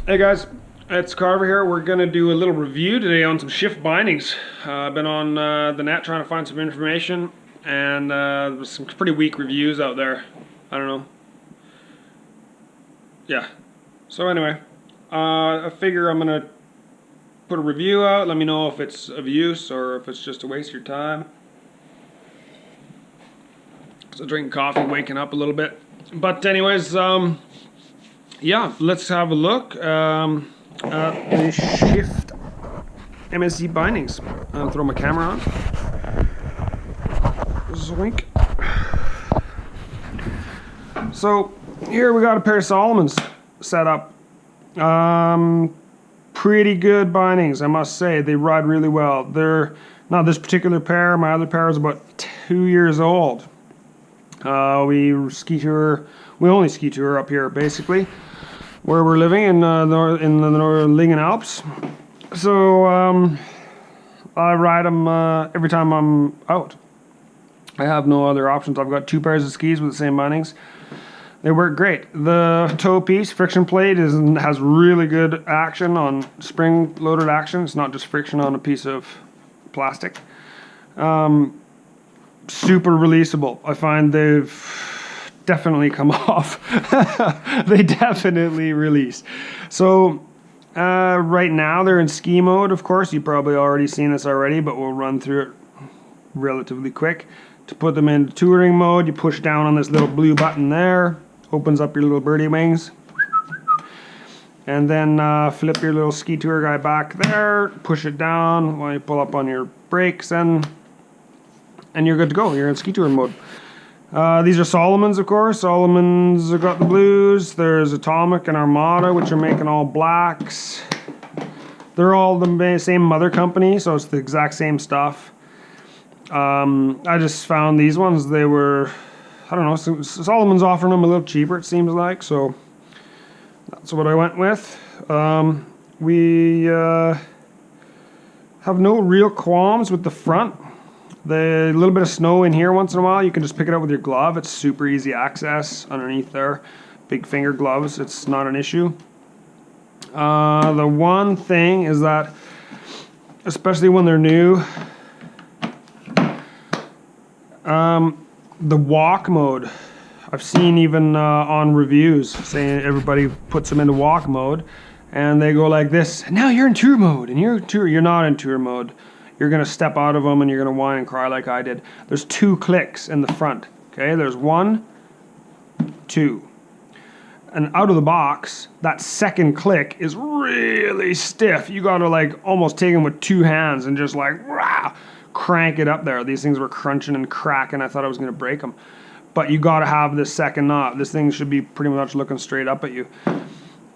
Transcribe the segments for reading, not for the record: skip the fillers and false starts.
Hey guys, it's Carver here. We're going to do a little review today on some Shift bindings. I've been on the net trying to find some information, and there's some pretty weak reviews out there. I don't know. Yeah. So anyway, I figure I'm going to put a review out. Let me know if it's of use or if it's just a waste of your time. So drinking coffee, waking up a little bit. But anyways, yeah, let's have a look. The Shift MNC bindings. I'll throw my camera on. Zoink. So here we got a pair of Salomons set up. Pretty good bindings, I must say. They ride really well. They're not this particular pair. My other pair is about 2 years old. We only ski tour up here basically, where we're living in the Northern Alps. So I ride them every time I'm out. I have no other options. I've got 2 pairs of skis with the same bindings. They work great. The toe piece, friction plate, has really good action on spring-loaded action. It's not just friction on a piece of plastic. Super releasable. I find they've definitely come off. They definitely release. So right now they're in ski mode, of course. You've probably already seen this already, but we'll run through it relatively quick. To put them into touring mode, you push down on this little blue button there, opens up your little birdie wings, and then flip your little ski tour guy back there, push it down while you pull up on your brakes, and you're good to go. You're in ski touring mode. These are Salomons, of course. Salomons have got the blues. There's Atomic and Armada, which are making all blacks. They're all the same mother company, so it's the exact same stuff. I just found these ones. They were, I don't know, Salomon's offering them a little cheaper, it seems like, so that's what I went with. We have no real qualms with the front. A little bit of snow in here once in a while, you can just pick it up with your glove. It's super easy access underneath there. Big finger gloves, it's not an issue. The one thing is that, especially when they're new, the walk mode, I've seen even on reviews saying everybody puts them into walk mode and they go like this, now you're in tour mode, and you're not in tour mode. You're going to step out of them and you're going to whine and cry like I did. There's 2 clicks in the front. Okay, there's 1, 2. And out of the box, that second click is really stiff. You got to like almost take them with 2 hands and just like rah, crank it up there. These things were crunching and cracking. I thought I was going to break them. But you got to have this second knot. This thing should be pretty much looking straight up at you.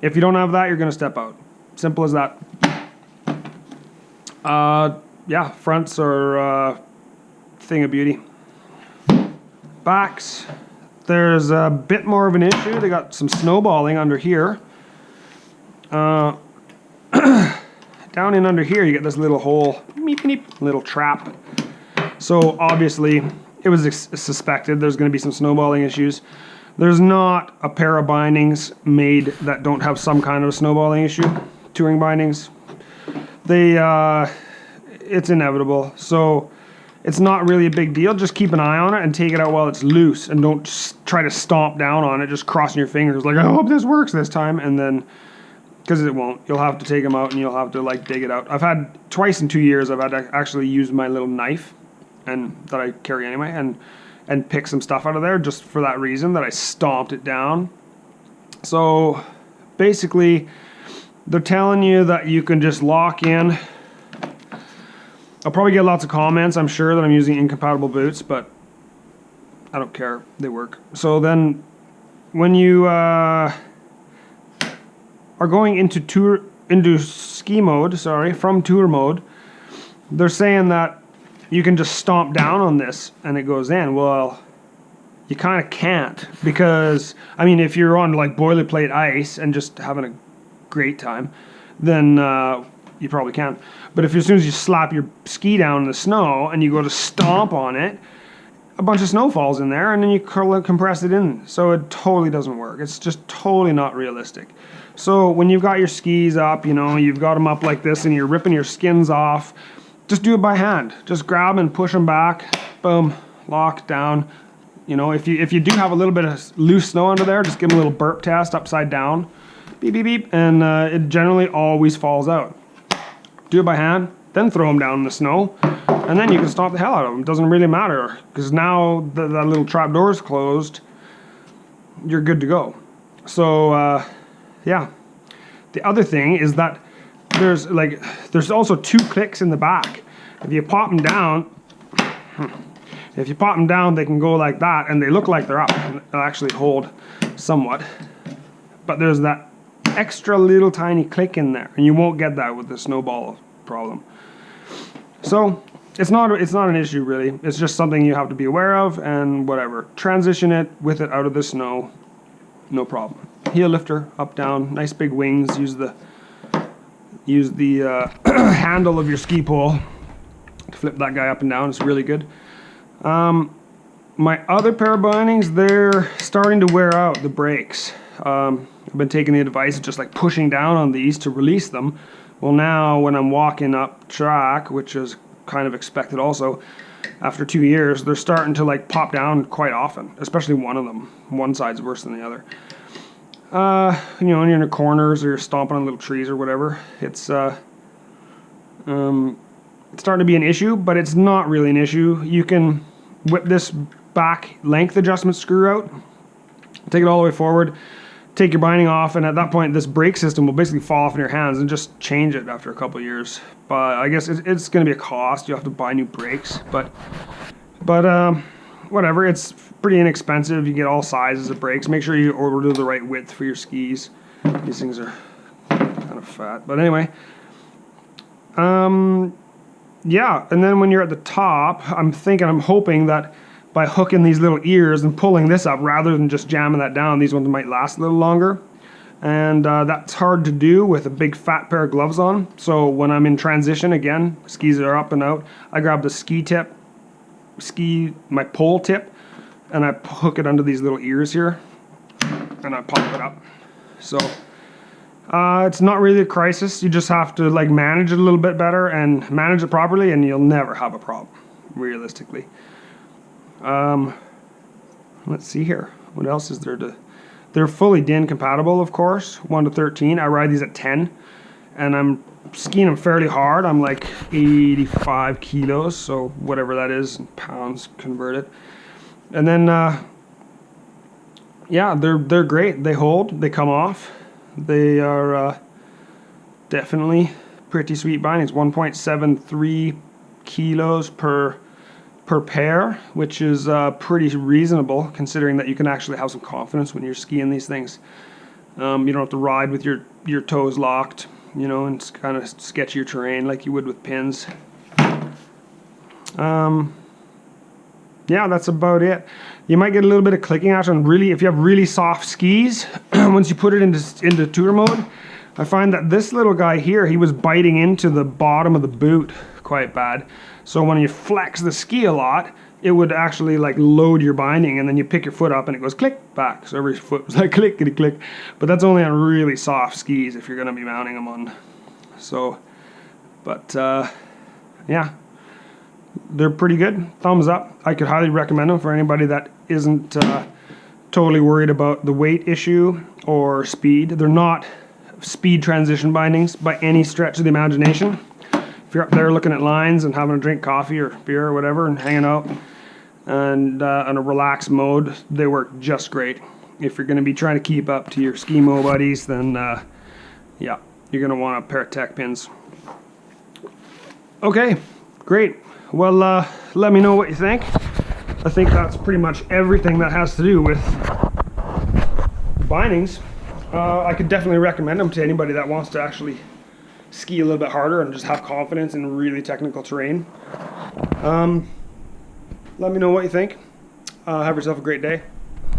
If you don't have that, you're going to step out. Simple as that. Yeah, fronts are a thing of beauty. Backs, there's a bit more of an issue. They got some snowballing under here. Down in under here, you get this little hole, meep, meep, little trap. So obviously, it was suspected there's going to be some snowballing issues. There's not a pair of bindings made that don't have some kind of a snowballing issue. Touring bindings, it's inevitable, so it's not really a big deal. Just keep an eye on it and take it out while it's loose, and don't try to stomp down on it, just crossing your fingers like, I hope this works this time, and then, because it won't. You'll have to take them out and you'll have to like dig it out. I've had, twice in 2 years, I've had to actually use my little knife, and that I carry anyway, and pick some stuff out of there just for that reason, that I stomped it down. So basically, they're telling you that you can just lock in. I'll probably get lots of comments, I'm sure, that I'm using incompatible boots, but I don't care. They work. So then when you are going into ski mode, from tour mode, they're saying that you can just stomp down on this and it goes in. Well, you kind of can't, because, I mean, if you're on like boilerplate ice and just having a great time, then you probably can. But if as soon as you slap your ski down in the snow and you go to stomp on it, a bunch of snow falls in there, and then you compress it in. So it totally doesn't work. It's just totally not realistic. So when you've got your skis up, you know, you've got them up like this and you're ripping your skins off, just do it by hand. Just grab and push them back, boom, lock down. You know, if you do have a little bit of loose snow under there, just give them a little burp test upside down, beep, beep, beep, and it generally always falls out. Do it by hand, then throw them down in the snow, and then you can stomp the hell out of them. It doesn't really matter, because now that little trap door is closed, you're good to go. So, yeah. The other thing is that there's also 2 clicks in the back. If you pop them down, they can go like that, and they look like they're up, and they'll actually hold somewhat. But there's that extra little tiny click in there, and you won't get that with the snowball problem. So it's not an issue really. It's just something you have to be aware of, and whatever. Transition it with it out of the snow, no problem. Heel lifter, up down, nice big wings. Use the handle of your ski pole to flip that guy up and down. It's really good. My other pair of bindings, they're starting to wear out, the brakes. I've been taking the advice of just like pushing down on these to release them. Well, now when I'm walking up track, which is kind of expected also, after 2 years, they're starting to like pop down quite often, especially one of them. One side's worse than the other. You know, when you're in the corners or you're stomping on little trees or whatever, it's starting to be an issue, but it's not really an issue. You can whip this back length adjustment screw out, take it all the way forward, take your binding off, and at that point this brake system will basically fall off in your hands, and just change it after a couple of years. But I guess it's going to be a cost. You have to buy new brakes, but whatever, it's pretty inexpensive. You get all sizes of brakes. Make sure you order the right width for your skis. These things are kind of fat, but anyway. Yeah, and then when you're at the top, I'm hoping that by hooking these little ears and pulling this up rather than just jamming that down, these ones might last a little longer. And that's hard to do with a big fat pair of gloves on. So when I'm in transition, again, skis are up and out, I grab the my pole tip, and I hook it under these little ears here, and I pop it up. So it's not really a crisis. You just have to like manage it a little bit better and manage it properly, and you'll never have a problem, realistically. Let's see here. What else is there to... They're fully DIN compatible, of course, 1 to 13. I ride these at 10, and I'm skiing them fairly hard. I'm like 85 kilos, so whatever that is in pounds converted. And then, yeah, they're great. They hold, they come off. They are definitely pretty sweet bindings. 1.73 kilos per pair, which is pretty reasonable considering that you can actually have some confidence when you're skiing these things. You don't have to ride with your toes locked, you know, and kind of sketch your terrain like you would with pins. Yeah, that's about it. You might get a little bit of clicking action. Really, if you have really soft skis, once you put it into tour mode, I find that this little guy here, he was biting into the bottom of the boot quite bad. So when you flex the ski a lot, it would actually like load your binding, and then you pick your foot up and it goes click back. So every foot was like clickety click. But that's only on really soft skis if you're going to be mounting them on. So, but yeah, they're pretty good. Thumbs up. I could highly recommend them for anybody that isn't totally worried about the weight issue or speed. They're not speed transition bindings by any stretch of the imagination. If you're up there looking at lines and having a drink, coffee or beer or whatever, and hanging out and in a relaxed mode, they work just great. If you're going to be trying to keep up to your skimo buddies, then yeah, you're going to want a pair of tech pins. Okay, great. Well, let me know what you think. I think that's pretty much everything that has to do with bindings. I could definitely recommend them to anybody that wants to actually ski a little bit harder and just have confidence in really technical terrain. Let me know what you think. Have yourself a great day.